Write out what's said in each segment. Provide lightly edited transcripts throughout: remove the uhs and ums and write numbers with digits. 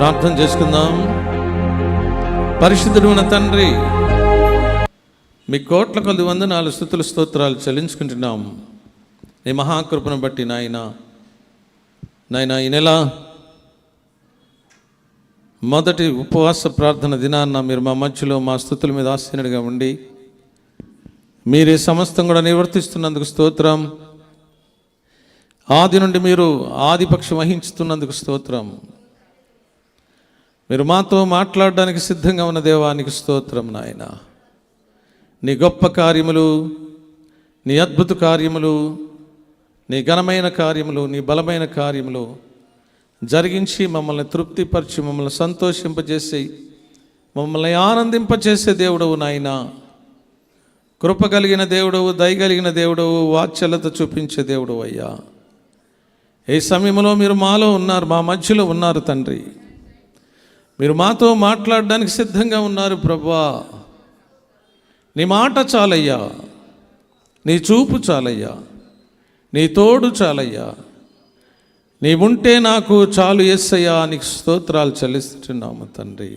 ప్రార్థన చేసుకుందాం. పరిశుద్ధుడైన తండ్రి, మీ కోట్ల కొద్ది వందనాలు స్తుతులు స్తోత్రాలు చెల్లించుకుంటున్నాం. నీ మహాకృపను బట్టి నాయన ఈ నెల మొదటి ఉపవాస ప్రార్థన దినాన్న మీరు మా మధ్యలో మా స్తుతుల మీద ఆసీనుడిగా ఉండి మీరే సమస్తం కూడా నిర్వర్తిస్తున్నందుకు స్తోత్రం. ఆది నుండి మీరు ఆదిపక్షం వహించుతున్నందుకు స్తోత్రం. మీరు మాతో మాట్లాడడానికి సిద్ధంగా ఉన్న దేవానికి స్తోత్రం. నాయన నీ గొప్ప కార్యములు, నీ అద్భుత కార్యములు, నీ ఘనమైన కార్యములు, నీ బలమైన కార్యములు జరిగించి మమ్మల్ని తృప్తిపరిచి మమ్మల్ని సంతోషింపజేసి మమ్మల్ని ఆనందింపజేసే దేవుడవు నాయన. కృప కలిగిన దేవుడవు, దయగలిగిన దేవుడవు, వాత్సల్యత చూపించే దేవుడవు అయ్యా. ఈ సమయంలో మీరు మాలో ఉన్నారు, మా మధ్యలో ఉన్నారు తండ్రి. మీరు మాతో మాట్లాడడానికి సిద్ధంగా ఉన్నారు ప్రభువా. నీ మాట చాలయ్యా, నీ చూపు చాలయ్యా, నీ తోడు చాలయ్యా. నీ ఉంటే నాకు చాలు యేసయ్యా. నీకు స్తోత్రాలు చెల్లిస్తున్నాము తండ్రి.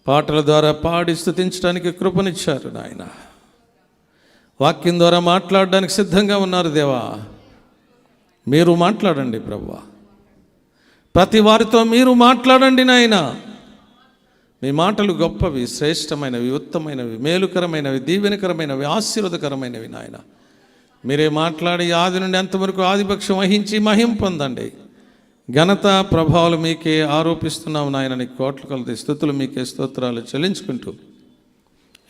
పాటల ద్వారా పాడి స్తుతించడానికి కృపనిచ్చారు నాయన. వాక్యం ద్వారా మాట్లాడడానికి సిద్ధంగా ఉన్నారు దేవా. మీరు మాట్లాడండి ప్రభువా. ప్రతి వారితో మీరు మాట్లాడండి నాయన. మీ మాటలు గొప్పవి, శ్రేష్టమైనవి, ఉత్తమైనవి, మేలుకరమైనవి, దీవెనకరమైనవి, ఆశీర్వాదకరమైనవి నాయన. మీరే మాట్లాడి ఆది నుండి అంతవరకు ఆదిపక్షం వహించి మహిం పొందండి. ఘనత ప్రభావాలు మీకే ఆరోపిస్తున్నాము నాయన. నీ కోట్ల కొలది స్తుతులు మీకే స్తోత్రాలు చెల్లించుకుంటూ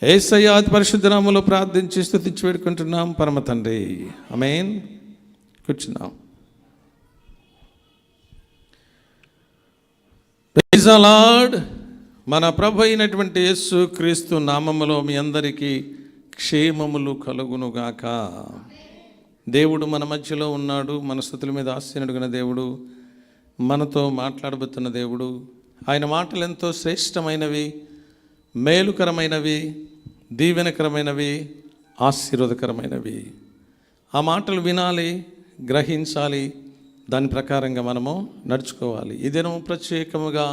యేసయ్య అతి పరిశుద్ధ నామములో ప్రార్థించి స్తుతించి వేడుకుంటున్నాం పరమ తండ్రి. ఆమేన్. కూర్చున్నాం. Praise the Lord. మన ప్రభు అయినటువంటి యేసు క్రీస్తు నామములో మీ అందరికీ క్షేమములు కలుగునుగాక. దేవుడు మన మధ్యలో ఉన్నాడు. మన స్తుతుల మీద ఆసీనుడుగా దేవుడు, మనతో మాట్లాడబోతున్న దేవుడు. ఆయన మాటలు ఎంతో శ్రేష్టమైనవి, మేలుకరమైనవి, దీవెనకరమైనవి, ఆశీర్వాదకరమైనవి. ఆ మాటలు వినాలి, గ్రహించాలి, దాని ప్రకారంగా మనము నడుచుకోవాలి. ఈ దినం ప్రత్యేకముగా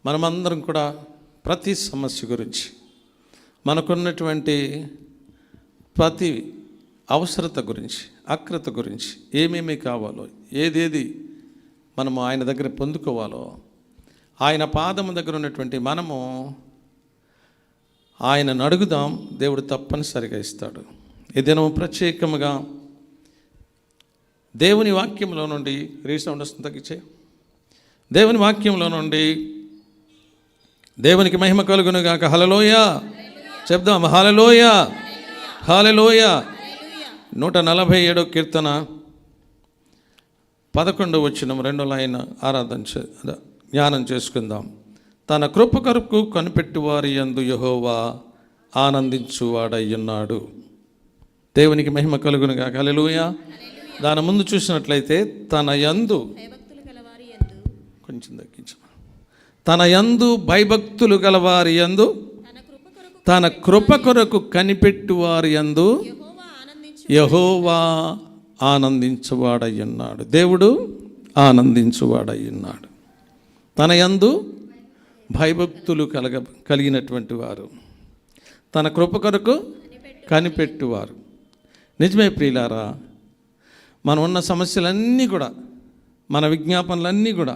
మనమందరం కూడా ప్రతి సమస్య గురించి, మనకున్నటువంటి ప్రతి అవసరత గురించి, అక్రత గురించి, ఏమేమి కావాలో, ఏదేది మనము ఆయన దగ్గర పొందుకోవాలో, ఆయన పాదము దగ్గర ఉన్నటువంటి మనము ఆయనను అడుగుదాం. దేవుడు తప్పనిసరిగా ఇస్తాడు. ఈ దినం ప్రత్యేకముగా దేవుని వాక్యంలో నుండి రీసౌండ్ వస్తుంది తగ్గించే. దేవుని వాక్యంలో నుండి దేవునికి మహిమ కలుగునుగాక. హల్లెలూయా చెప్దాం. హల్లెలూయా, హల్లెలూయా. 147 కీర్తన 11 వచనం 2 లైన్ జ్ఞానం చేసుకుందాం. తన కృప కొరకు కనిపెట్టువారి యందు యెహోవా ఆనందించువాడయ్యున్నాడు. దేవునికి మహిమ కలుగునుగాక. హల్లెలూయా. దాని ముందు చూసినట్లయితే తన యందు, కొంచెం తగ్గించు, తన యందు భయభక్తులు గలవారి యందు, తన కృప కొరకు కనిపెట్టువారి యందు యెహోవా ఆనందించువాడయ్యున్నాడు. దేవుడు ఆనందించువాడయ్యున్నాడు. తన యందు భయభక్తులు కలిగినటువంటి వారు, తన కృప కొరకు కనిపెట్టువారు. నిజమే ప్రియులారా, మనం ఉన్న సమస్యలన్నీ కూడా, మన విజ్ఞాపనలన్నీ కూడా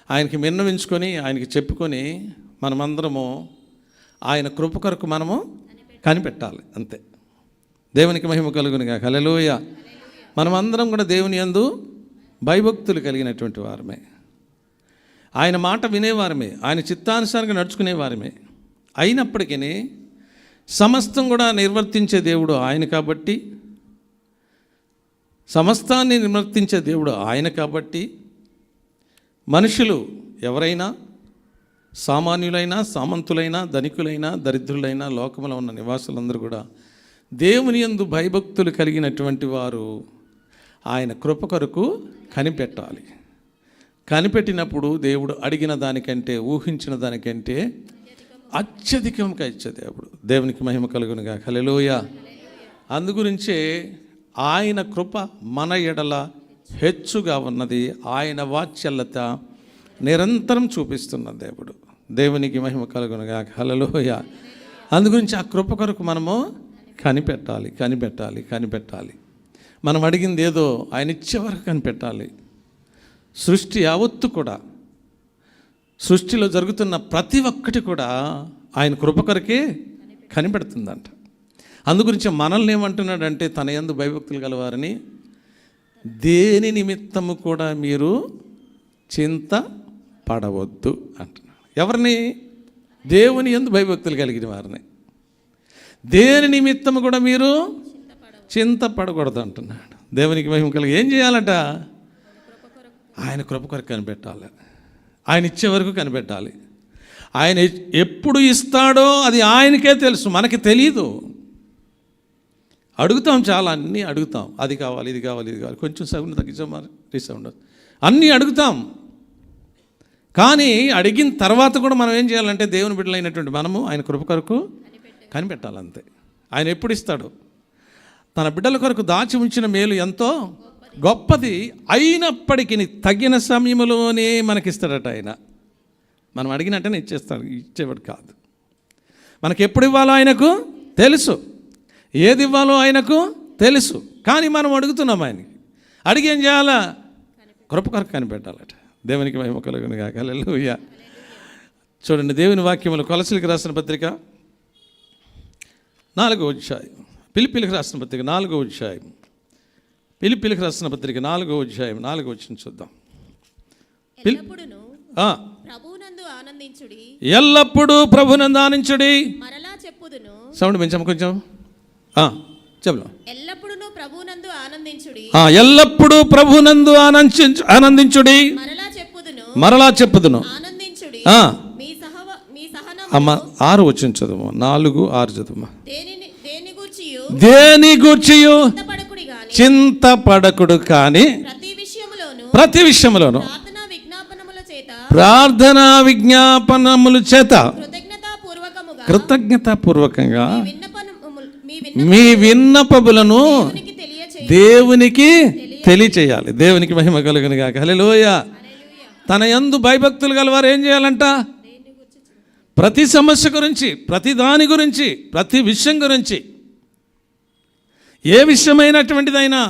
ఆయనకి విన్నవించుకొని, ఆయనకి చెప్పుకొని మనమందరము ఆయన కృప కొరకు మనము కనిపెట్టాలి. అంతే. దేవునికి మహిమ కలుగునుగాక. హల్లెలూయా. మనమందరం కూడా దేవుని యందు భయభక్తులు కలిగినటువంటి వారమే, ఆయన మాట వినేవారమే, ఆయన చిత్తానుసారంగా నడుచుకునేవారమే. అయినప్పటికీ సమస్తం కూడా నిర్వర్తించే దేవుడు ఆయన కాబట్టి, సమస్తాన్ని నిర్వర్తించే దేవుడు ఆయన కాబట్టి, మనుషులు ఎవరైనా, సామాన్యులైనా, సామంతులైనా, ధనికులైనా, దరిద్రులైనా, లోకములో ఉన్న నివాసులందరూ కూడా దేవుని యందు భయభక్తులు కలిగినటువంటి వారు ఆయన కృప కొరకు కనిపెట్టాలి. కనిపెట్టినప్పుడు దేవుడు అడిగిన దానికంటే, ఊహించిన దానికంటే అత్యధికంగా ఇచ్చే దేవుడు. దేవునికి మహిమ కలుగునుగాక. హల్లెలూయా. అందుగురించే ఆయన కృప మన ఎడల హెచ్చుగా ఉన్నది, ఆయన వాత్సల్యత నిరంతరం చూపిస్తున్న దేవుడు. దేవునికి మహిమ కలుగునుగాక. హల్లెలూయా. అందుగురించి ఆ కృప కొరకు మనము కనిపెట్టాలి. మనం అడిగింది ఏదో ఆయన ఇచ్చే వరకు కనిపెట్టాలి. సృష్టి యావత్తు కూడా, సృష్టిలో జరుగుతున్న ప్రతి ఒక్కటి కూడా ఆయన కృప కొరకే కనిపెడుతుందంట. అందుగురించి మనల్ని ఏమంటున్నాడంటే, తన యందు భయభక్తులు గలవారని దేని నిమిత్తము కూడా మీరు చింత పడవద్దు అంటున్నాడు. ఎవరిని? దేవుని యందు భయభక్తులు కలిగిన వారిని. దేని నిమిత్తము కూడా మీరు చింత పడకూడదు అంటున్నాడు. దేవునికి మహిమ కలిగి ఏం చేయాలట? ఆయన కృప కొరకు కనిపెట్టాలి. ఆయన ఇచ్చే వరకు కనిపెట్టాలి. ఆయన ఎప్పుడు ఇస్తాడో అది ఆయనకే తెలుసు, మనకి తెలియదు. అడుగుతాం, చాలా అన్నీ అడుగుతాం. అది కావాలి, ఇది కావాలి, ఇది కావాలి, కొంచెం సౌండ్ తగ్గించాం, రీసౌండ్, అన్నీ అడుగుతాం. కానీ అడిగిన తర్వాత కూడా మనం ఏం చేయాలంటే, దేవుని బిడ్డలైనటువంటి మనము ఆయన కృప కొరకు కనిపెట్టాలంతే. ఆయన ఎప్పుడు ఇస్తాడు? తన బిడ్డల కొరకు దాచి ఉంచిన మేలు ఎంతో గొప్పది, అయినప్పటికీ తగిన సమయంలోనే మనకిస్తాడట ఆయన. మనం అడిగినట్టనే ఇచ్చేస్తాడు, ఇచ్చేవాడు కాదు. మనకి ఎప్పుడు ఇవ్వాలో ఆయనకు తెలుసు, ఏది ఇవ్వాలో ఆయనకు తెలుసు. కానీ మనం అడుగుతున్నాం ఆయనకి. అడిగి ఏం చేయాలా? కృప కొరకు కనిపెట్టాలట. దేవునికి మహిమ కలుగును గాక. హల్లెలూయా. చూడండి, దేవుని వాక్యములు కొలసీలకు రాసిన పత్రిక 4వ అధ్యాయం, ఫిలిప్పీలకు రాసిన పత్రిక 4వ అధ్యాయం, ఫిలిప్పీలకు రాసిన పత్రిక 4వ అధ్యాయం 4వ వచనం చూద్దాం. ఎల్లప్పుడూ ప్రభునందు ఆనందించుడి. సౌండ్ పెంచాము కొంచెం, చెప్పు. ఎల్లప్పుడూ ప్రభునందు ఆనందించుడి. మరలా చెప్పుదును. అమ్మ 6 వచనం చదువు, 4-6 చదువు. దేని గూర్చియు చింతపడకుడు కానీ ప్రతి విషయములోను ప్రార్థనా విజ్ఞాపనముల చేత కృతజ్ఞతాపూర్వకంగా మీ విన్నపములను దేవునికి తెలియచేయాలి. దేవునికి మహిమ కలుగును గాక. హల్లెలూయా. తన యందు భయభక్తులు గలవారు ఏం చేయాలంట? ప్రతి సమస్య గురించి, ప్రతి దాని గురించి, ప్రతి విషయం గురించి, ఏ విషయమైనటువంటిదైనా,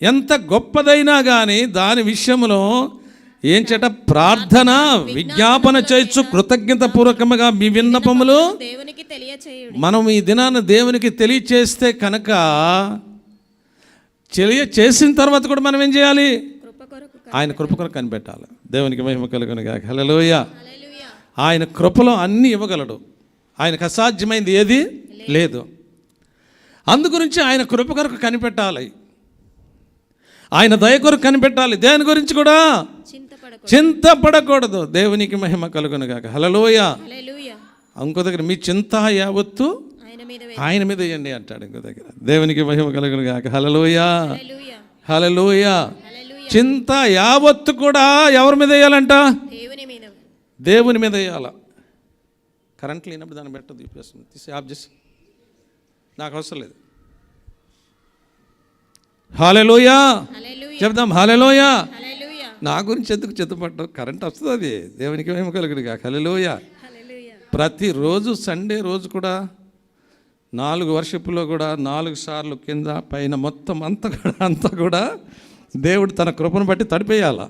ఎంత గొప్పదైనా కానీ దాని విషయంలో ఏం చేట? ప్రార్థన విజ్ఞాపన చేయొచ్చు కృతజ్ఞత పూర్వకముగా మీ విన్నపములు మనం ఈ దినాన్ని దేవునికి తెలియచేస్తే కనుక, చేసిన తర్వాత కూడా మనం ఏం చేయాలి? ఆయన కృప కొరకు కనిపెట్టాలి. దేవునికి మహిమ కలుగును గాక. హల్లెలూయా. ఆయన కృపలో అన్నీ ఇవ్వగలడు. ఆయనకు అసాధ్యమైంది ఏది లేదు. అందుగురించి ఆయన కృప కొరకు కనిపెట్టాలి, ఆయన దయ కొరకు కనిపెట్టాలి. దేని గురించి కూడా చింతపడకూడదు. దేవునికి మహిమ కలుగును గాక. హల్లెలూయా. ఇంకో దగ్గర మీ చింత యావత్తు ఆయన మీద వేయండి అంటాడు ఇంకో దగ్గర. దేవునికి మహిమ కలుగును గాక. హల్లెలూయా. హల్లెలూయా. చింత యావత్తు కూడా ఎవరి మీద వేయాలంట? దేవుని మీద వేయాల. కరెంట్ లేనప్పుడు దాన్ని పెట్టదు, తీపేస్తుంది, తీసి ఆఫ్ చేసి, నాకు అవసరం లేదు. హల్లెలూయా చెప్దాం. హల్లెలూయా. నా గురించి ఎందుకు చింతపడ్డావు? కరెంట్ వస్తుంది, అది దేవునికి మహిమ కలుగును గాక. హల్లెలూయా. ప్రతిరోజు సండే రోజు కూడా 4 వర్షపులో కూడా 4 సార్లు కింద పైన మొత్తం అంతా కూడా దేవుడు తన కృపను బట్టి తడిపేయాల.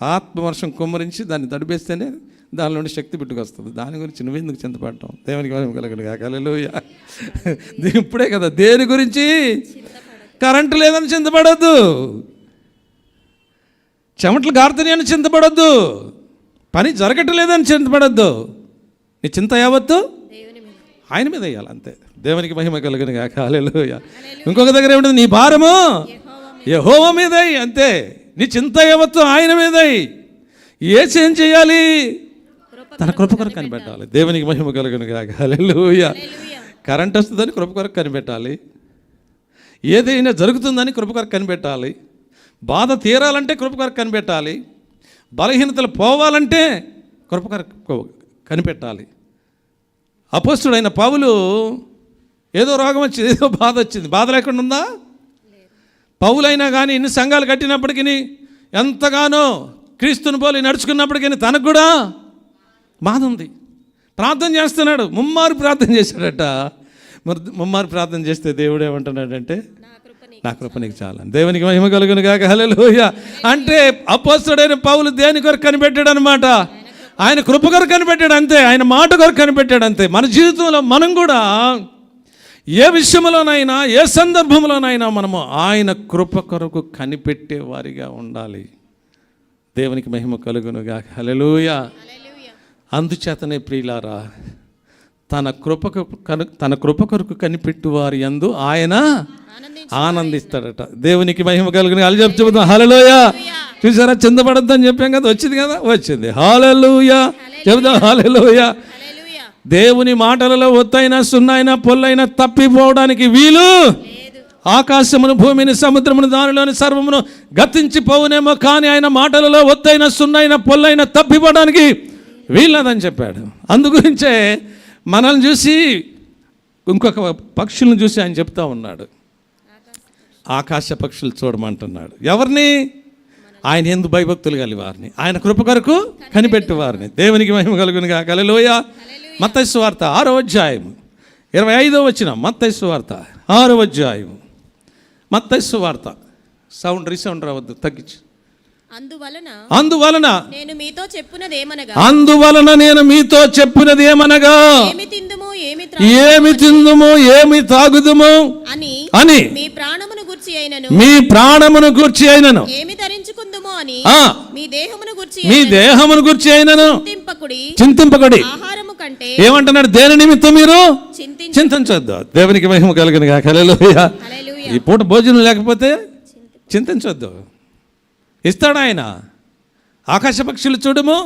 ఆత్మవర్షం కుమ్మరించి దాన్ని తడిపేస్తేనే దాని నుండి శక్తి పుట్టుకొస్తుంది. దాని గురించి నువ్వెందుకు చింతపడటం? దేవునికి మహిమ కలుగును గాక. హల్లెలూయా. ఇప్పుడే కదా దేని గురించి? కరెంటు లేదని చింతపడద్దు, చెమటలు గారుతున్నాయని చింతపడద్దు, పని జరగట్లేదని చింతపడద్దు. నీ చింత యావత్తు ఆయన మీద వేయాలి అంతే. దేవునికి మహిమ కలుగును గాక. హల్లెలూయా. ఇంకొక దగ్గర ఏమిటంది? నీ భారము యెహోవా మీద అంతే. నీ చింత యావత్తు ఆయన మీద. ఏం చేయాలి? తన కృప కొరకు కనిపెట్టాలి. దేవునికి మహిమ కలుగును గాక. హల్లెలూయా. కరెంట్ వస్తుందని కృప కొరకు కనిపెట్టాలి, ఏదైనా జరుగుతుందని కృప కొరకు కనిపెట్టాలి, బాధ తీరాలంటే కృప కొరకు కనిపెట్టాలి, బలహీనతలు పోవాలంటే కృప కొరకు కనిపెట్టాలి. అపోస్తుడైన పౌలు ఏదో రోగం వచ్చింది, ఏదో బాధ వచ్చింది, బాధ లేకుండా ఉందా? పౌలైనా కానీ ఇన్ని సంఘాలు కట్టినప్పటికీ ఎంతగానో క్రీస్తుని పోలి నడుచుకున్నప్పటికీ తనకు కూడా బాధ ఉంది. ప్రార్థన చేస్తున్నాడు, ముమ్మారు ప్రార్థన చేశాడట. మరి ముమ్మారు ప్రార్థన చేస్తే దేవుడు ఏమంటున్నాడంటే నా కృప నీకు చాలా. దేవునికి మహిమ కలుగును గాక. హల్లెలూయా. అంటే అపోస్తలుడైన పౌలు దేని కొరకు కనిపెట్టాడు అనమాట? ఆయన కృప కొరకు కనిపెట్టాడు అంతే, ఆయన మాట కొరకు కనిపెట్టాడు అంతే. మన జీవితంలో మనం కూడా ఏ విషయంలోనైనా ఏ సందర్భంలోనైనా మనము ఆయన కృప కొరకు కనిపెట్టే వారిగా ఉండాలి. దేవునికి మహిమ కలుగును గాక. హల్లెలూయా. అందుచేతనే ప్రియులారా, తన కృప కొరకు కనిపెట్టు వారి యందు ఆయన ఆనందిస్తాడట. దేవునికి మహిమ కలుగును. అలా చెప్తాం హల్లెలూయా. చూసారా, చిందపడద్దని చెప్పాం కదా, వచ్చింది కదా, వచ్చింది. హల్లెలూయా చెబుదాం. హల్లెలూయా. దేవుని మాటలలో ఒత్తైనా సున్నైనా పొల్లైనా తప్పిపోవడానికి వీలు. ఆకాశమును భూమిని సముద్రమును దానిలోని సర్వమును గతించిపోవునేమో, కానీ ఆయన మాటలలో ఒత్తైనా సున్నైనా పొల్లైనా తప్పిపోవడానికి వీళ్ళదని చెప్పాడు. అందుగురించే మనల్ని చూసి ఇంకొక పక్షులను చూసి ఆయన చెప్తా ఉన్నాడు, ఆకాశ పక్షులు చూడమంటున్నాడు. ఎవరిని? ఆయన యందు భయభక్తులు కలిగి వారిని, ఆయన కృప కొరకు కనిపెట్టి వారిని. దేవునికి మహిమ కలుగును గాక. హల్లెలూయా. మత్తయి సువార్త 6వ అధ్యాయం 25వ వచనం. మత్తయి సువార్త 6వ అధ్యాయం. మత్తయి సువార్త. రీసౌండ్ రావద్దు, తగ్గించు. అందువలన నేను మీతో చెప్పునది ఏమనగా ఏమి తిందుము ఏమి తాగుదుము అని మీ ప్రాణమును గూర్చి అయినను ఏమి ధరించుకుందుము అని మీ దేహమును గూర్చి అయినను చింతింపకుడి. ఏమంటున్నాడు? దేని నిమిత్తం మీరు చింతించొద్దు. దేవునికి మహిమ కలుగును గాక. హల్లెలూయా. ఈ పూట భోజనం లేకపోతే చింతించొద్దు, ఇస్తాడు ఆయన. ఆకాశ పక్షులు చూడము,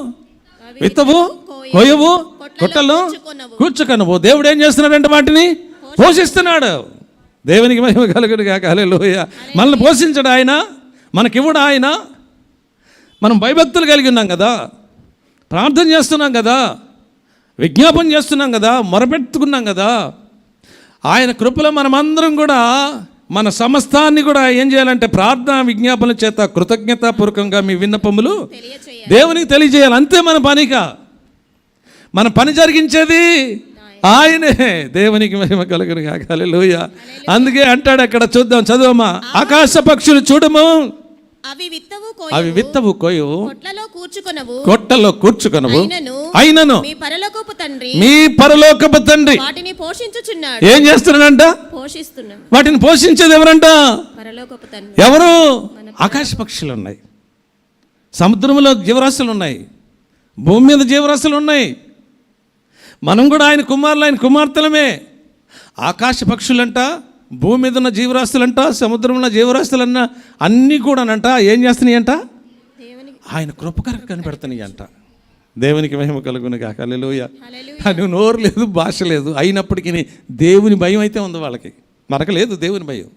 విత్తవు, కొయ్యవు, కొట్టలు కూర్చుకొనవు. దేవుడు ఏం చేస్తున్నాడంటే వాటిని పోషిస్తున్నాడు. దేవునికి మహిమ కలుగును గాక. హల్లెలూయా. మనల్ని పోషించడు ఆయన, మనకివ్వడు ఆయన. మనం భయభక్తులు కలిగి ఉన్నాం కదా, ప్రార్థన చేస్తున్నాం కదా, విజ్ఞాపన చేస్తున్నాం కదా, మొరపెట్టుకున్నాం కదా. ఆయన కృపలో మనమందరం కూడా మన సమస్తాన్ని కూడా ఏం చేయాలంటే ప్రార్థన విజ్ఞాపన చేత కృతజ్ఞతాపూర్వకంగా మీ విన్నపములు దేవునికి తెలియజేయాలి. అంతే మన పనిగా. మన పని జరిగించేది ఆయనే. దేవునికి మహిమ కలుగును గాక. హల్లెలూయా. అందుకే అంటాడు అక్కడ, చూద్దాం, చదువమ్మా. ఆకాశ పక్షులు చూడము, అవి విత్తవు కోయవు, కొట్టలో కూర్చుకొనవు, అయినను మీ పరలోకపు తండ్రి వాటిని పోషించుచున్నాడు. ఏం చేస్తున్నాడంట? వాటిని పోషించేది ఎవరంట? ఎవరు? ఆకాశ పక్షులు ఉన్నాయి, సముద్రంలో జీవరాశులు ఉన్నాయి, భూమి మీద జీవరాశులు ఉన్నాయి. మనం కూడా ఆయన కుమారులు, ఆయన కుమార్తెలమే. ఆకాశ పక్షులంట, భూమి మీద ఉన్న జీవరాశులంట, సముద్రంలో ఉన్న జీవరాశులన్న అన్నీ కూడానంట ఏం చేస్తున్నాయి అంట? ఆయన కృప కొరకు కనిపెడుతున్నాయి అంట. దేవునికి మహిమ కలుగును గాక. హల్లెలూయా. కానీ నోరు లేదు, భాష లేదు, అయినప్పటికీ దేవుని భయం అయితే ఉంది వాళ్ళకి. మనకు లేదు దేవుని భయం.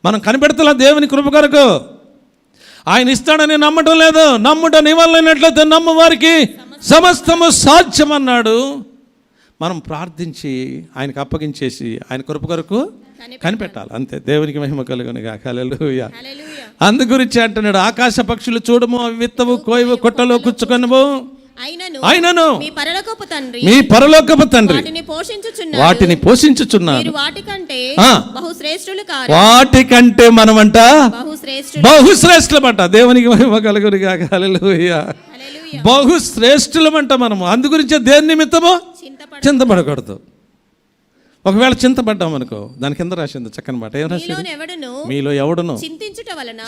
మనం కనిపెడతలా దేవుని కృప కొరకు. ఆయన ఇస్తాడని నమ్మటం లేదు. నమ్ముట నివల్లైనట్లయితే నమ్ము వారికి సమస్తము సాధ్యమన్నాడు. మనం ప్రార్థించి ఆయనకు అప్పగించేసి ఆయన కృప కొరకు కనిపెట్టాలి అంతే. దేవునికి మహిమ కలుగును గాక. హల్లెలూయా. అందు గురించి అంటున్నాడు, ఆకాశ పక్షులు చూడము, అవి విత్తవు, కోయవు, కొట్టలో కూర్చుకొనవు, అయినను మీ పరలోకపు తండ్రి వాటిని పోషించుచున్నాడు. వాటికంటే మనమంట బహుశ్రేష్ఠులమంట. దేవునికి మహిమ కలుగును గాక. హల్లెలూయా. బహుశ్రేష్ఠులమంట మనము. అందు గురించే దేని నిమిత్తమో చింతపడకూడదు. ఒకవేళ చింతపడ్డాం అనుకో, దాని కింద రాసింది చక్కని మాట. ఏం రాసింది? మీలో ఎవడును చింతించుట వలన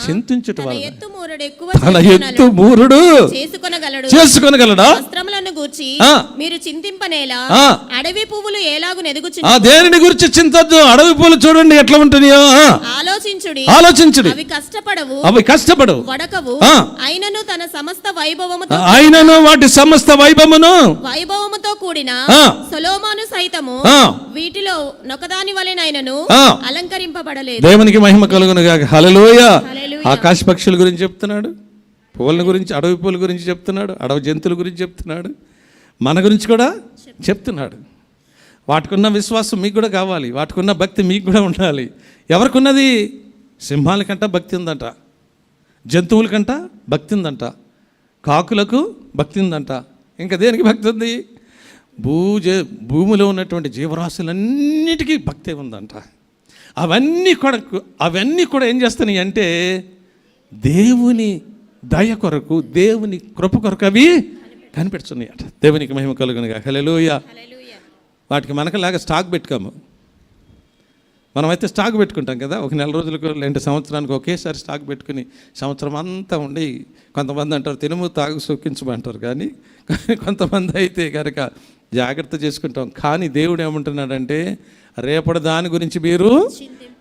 తన ఎత్తు మూరుడు చేసుకొనగలడా? మీరు చింతింపనేలా అడవి పువ్వులు ఎలాగు నెదుగుచున్నాయి. దేనిని గురించి చింతొద్దు. అడవి పువ్వులు చూడండి ఎట్లా ఉంటున్నాయో. ఆలోచించుడి. అవి కష్టపడవు, వడకవు, అయినను తన సమస్త వైభవముతో, అయినను వాటి సమస్త వైభవముతో కూడిన సొలొమోను సైతము వీటిలో నొకదాని వలెనైనను అలంకరింపబడలేదు. దేవునికి మహిమ కలుగును గాక. హల్లెలూయా. ఆకాశ పక్షుల గురించి చెప్తున్నాడు, పువ్వుల గురించి, అడవి పువ్వుల గురించి చెప్తున్నాడు, అడవి జంతువుల గురించి చెప్తున్నాడు, మన గురించి కూడా చెప్తున్నాడు. వాటికున్న విశ్వాసం మీకు కూడా కావాలి, వాటికున్న భక్తి మీకు కూడా ఉండాలి. ఎవరికున్నది? సింహాల కంట భక్తి ఉందంట, జంతువుల కంట భక్తి ఉందంట, కాకులకు భక్తి ఉందంట. ఇంకా దేనికి భక్తి ఉంది? భూమిలో ఉన్నటువంటి జీవరాశులన్నిటికీ భక్తి ఉందంట. అవన్నీ కూడా ఏం చేస్తున్నాయి అంటే దేవుని దయ కొరకు, దేవుని కృప కొరకు అవి కనిపెడుతున్నాయి అట. దేవునికి మహిమ కలుగునుగా. హల్లెలూయా. వాటికి మనకలాగా స్టాక్ పెట్టుకోము. మనమైతే స్టాక్ పెట్టుకుంటాం కదా, ఒక నెల రోజులకు లేదంటే సంవత్సరానికి ఒకేసారి స్టాక్ పెట్టుకుని సంవత్సరం అంతా ఉండి, కొంతమంది అంటారు తినుము తాగు సుఖించమంటారు, కానీ కొంతమంది అయితే కనుక జాగ్రత్త చేసుకుంటాం. కానీ దేవుడు ఏమంటున్నాడంటే రేపటి దాని గురించి మీరు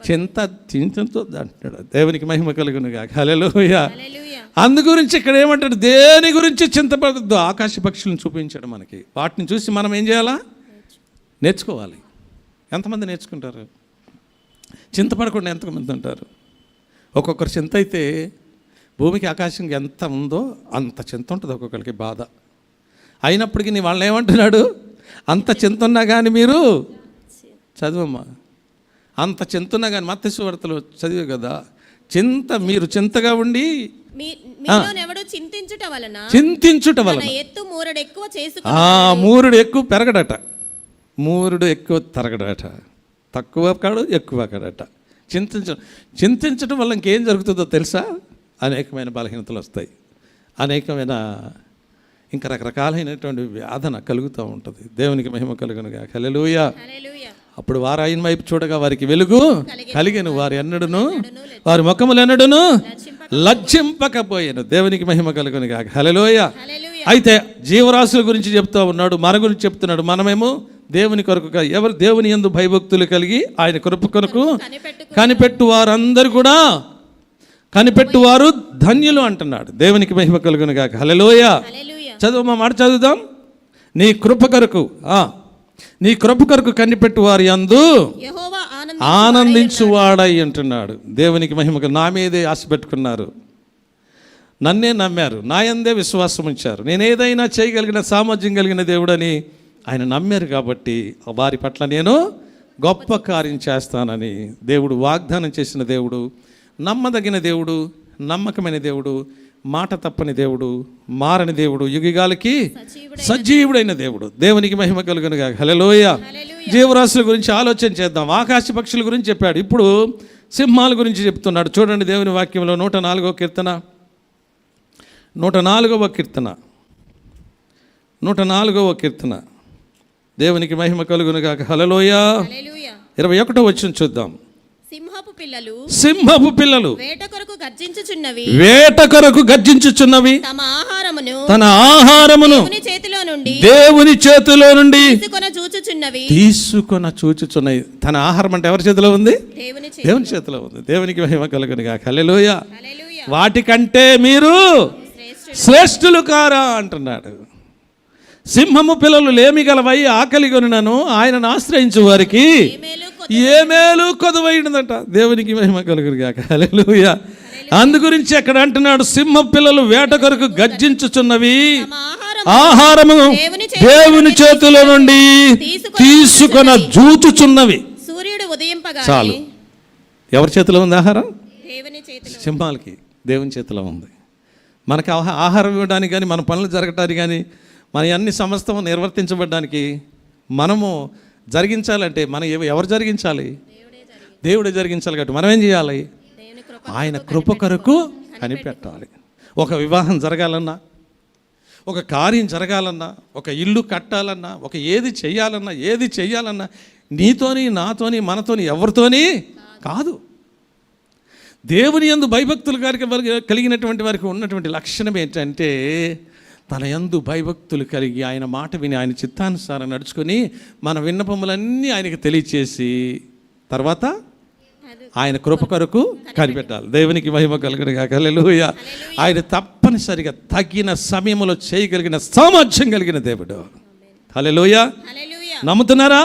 చింతించొద్దు అంటున్నాడు. దేవునికి మహిమ కలుగునుగా. హల్లెలూయా. అందు గురించి ఇక్కడ ఏమంటాడు? దేని గురించి చింతపడద్దు. ఆకాశ పక్షులను చూపించాడు మనకి. వాటిని చూసి మనం ఏం చేయాలా? నేర్చుకోవాలి. ఎంతమంది నేర్చుకుంటారు? చింతపడకుండా ఎంతమంది ఉంటారు? ఒక్కొక్కరు చింత అయితే భూమికి ఆకాశంకి ఎంత ఉందో అంత చింత ఉంటుంది ఒక్కొక్కరికి, బాధ. అయినప్పటికీ వాళ్ళని ఏమంటున్నాడు? అంత చింత ఉన్నా కానీ మీరు చదువమ్మా, అంత చింత ఉన్నా కానీ మత్తయి సువార్తలో చదివే కదా, మీరు చింతగా ఉండి చింతించుట వలన మూరుడు ఎక్కువ పెరగడట, మూరుడు ఎక్కువ తరగడట, తక్కువ కాడు ఎక్కువ కాడట. చింతించడం వల్ల ఇంకేం జరుగుతుందో తెలుసా? అనేకమైన బలహీనతలు వస్తాయి, అనేకమైన ఇంకా రకరకాలైనటువంటి వేదన కలుగుతూ ఉంటుంది. దేవునికి మహిమ కలుగునుగా. హల్లెలూయా. అప్పుడు వారు ఆయన వైపు చూడగా వారికి వెలుగు కలిగెను, వారి ముఖములు ఎన్నడును లజ్జింపకపోయాను. దేవునికి మహిమ కలుగునుగా. హల్లెలూయా. అయితే జీవరాశుల గురించి చెప్తూ ఉన్నాడు, మన గురించి చెప్తున్నాడు. మనమేమో దేవుని కొరకు, ఎవరు దేవుని యందు భయభక్తులు కలిగి ఆయన కృప కొరకు కనిపెట్టు వారందరూ కూడా, కనిపెట్టువారు ధన్యులు అంటున్నాడు. దేవునికి మహిమ కలుగునుగా. హల్లెలూయా. చదువు మాట చదువుదాం. నీ కృప కొరకు కనిపెట్టు వారి యందు ఆనందించువాడై అంటున్నాడు. దేవునికి మహిమ. నా మీదే ఆశ పెట్టుకున్నారు, నన్నే నమ్మారు, నా యందే విశ్వాసం ఉంచారు, నేను ఏదైనా చేయగలిగిన సామర్థ్యం కలిగిన దేవుడని ఆయన నమ్మారు. కాబట్టి వారి పట్ల నేను గొప్ప కార్యం చేస్తానని దేవుడు వాగ్దానం చేసిన దేవుడు, నమ్మదగిన దేవుడు, నమ్మకమైన దేవుడు, మాట తప్పని దేవుడు, మారని దేవుడు, యుగాలకి సజీవుడైన దేవుడు. దేవునికి మహిమ కలుగునుగా. హల్లెలూయా. జీవరాశుల గురించి ఆలోచన చేద్దాం. ఆకాశ పక్షుల గురించి చెప్పాడు, ఇప్పుడు సింహాల గురించి చెప్తున్నాడు. చూడండి దేవుని వాక్యంలో 104వ కీర్తన 104వ కీర్తన. దేవునికి మహిమ కలుగునుగా. హల్లెలూయా. 21వ వచనం చూద్దాం. సింహపు పిల్లలు వేట కొరకు గర్జించుచున్నవి, తన ఆహారమును దేవుని చేతిలో నుండి తీసుకొన చూచుచున్నవి. తన ఆహారం అంటే ఎవరి చేతిలో ఉంది? దేవుని చేతిలో ఉంది. దేవునికి మహిమ కలుగునుగా. హల్లెలూయా. వాటికంటే మీరు శ్రేష్ఠులు కారా అంటున్నాడు. సింహము పిల్లలు లేమి గలవై ఆకలి కొనినను ఆయనను ఆశ్రయించు వారికి ఏ మేలు కొదవైనదంట. దేవునికి మహిమ కలుగునుగాక. హల్లెలూయా. అందు గురించి అక్కడ అంటున్నాడు, సింహ పిల్లలు వేట కొరకు గర్జించుచున్నవి, ఆహారము దేవుని చేతిలో నుండి తీసుకొన జూచుచున్నవి. చాలు. ఎవరి చేతిలో ఉంది ఆహారం? సింహాలకి దేవుని చేతిలో ఉంది. మనకి ఆహారం ఇవ్వడానికి కానీ, మన పనులు జరగటానికి కానీ, మన అన్ని సమస్తము నిర్వర్తించబడడానికి, మనము జరిగించాలంటే ఎవరు జరిగించాలి? దేవుడే జరిగించాలి. కాబట్టి మనం ఏం చేయాలి? ఆయన కృప కొరకు కనిపెట్టాలి. ఒక వివాహం జరగాలన్నా, ఒక కార్యం జరగాలన్నా, ఒక ఇల్లు కట్టాలన్నా, ఒక ఏది చెయ్యాలన్నా నీతోని, నాతోని, మనతోని, ఎవరితోని కాదు. దేవుని యందు భయభక్తులు కలిగినటువంటి వారికి ఉన్నటువంటి లక్షణం ఏంటంటే, తన యందు భయభక్తులు కలిగి ఆయన మాట విని ఆయన చిత్తానుసారం నడుచుకొని మన విన్నపములన్నీ ఆయనకి తెలియచేసి తర్వాత ఆయన కృప కొరకు కనిపెట్టాలి. దేవునికి మహిమ కలుగునుగాక. హల్లెలూయా. ఆయన తప్పనిసరిగా తగిన సమయంలో చేయగలిగిన సామర్థ్యం కలిగిన దేవుడు. హల్లెలూయా. నమ్ముతున్నారా?